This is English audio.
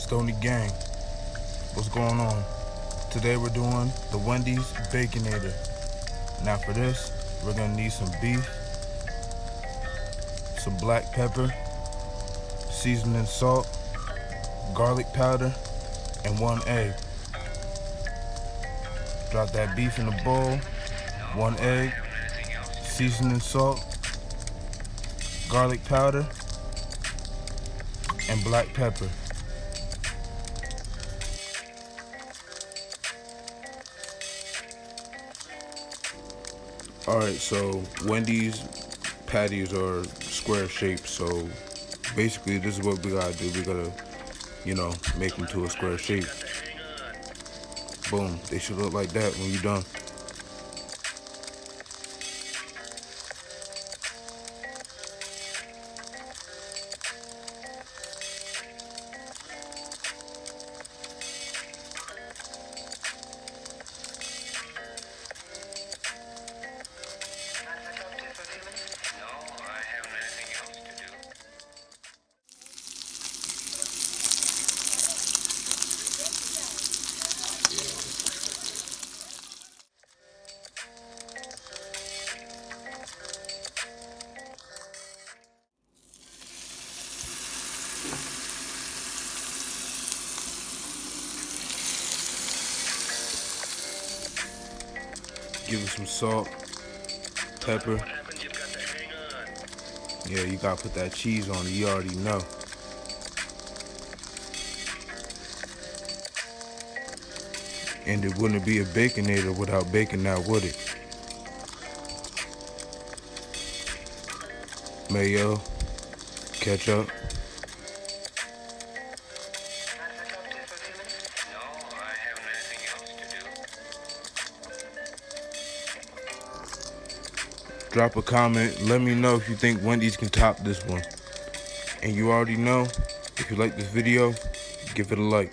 Stony Gang, what's going on? Today we're doing the Wendy's baconator. Now for this, we're gonna need some beef, some black pepper, seasoning salt, garlic powder, and 1 egg. Drop that beef in a bowl, 1 egg, seasoning salt, garlic powder, and black pepper. Alright, so Wendy's patties are square shaped, so basically this is what we gotta do. We gotta, make them to a square shape. Boom, they should look like that when you're done. Give it some salt, pepper. Yeah, you gotta put that cheese on it, you already know. And it wouldn't be a baconator without bacon now, would it? Mayo, ketchup. Drop a comment, let me know if you think Wendy's can top this one. And you already know, if you like this video, give it a like.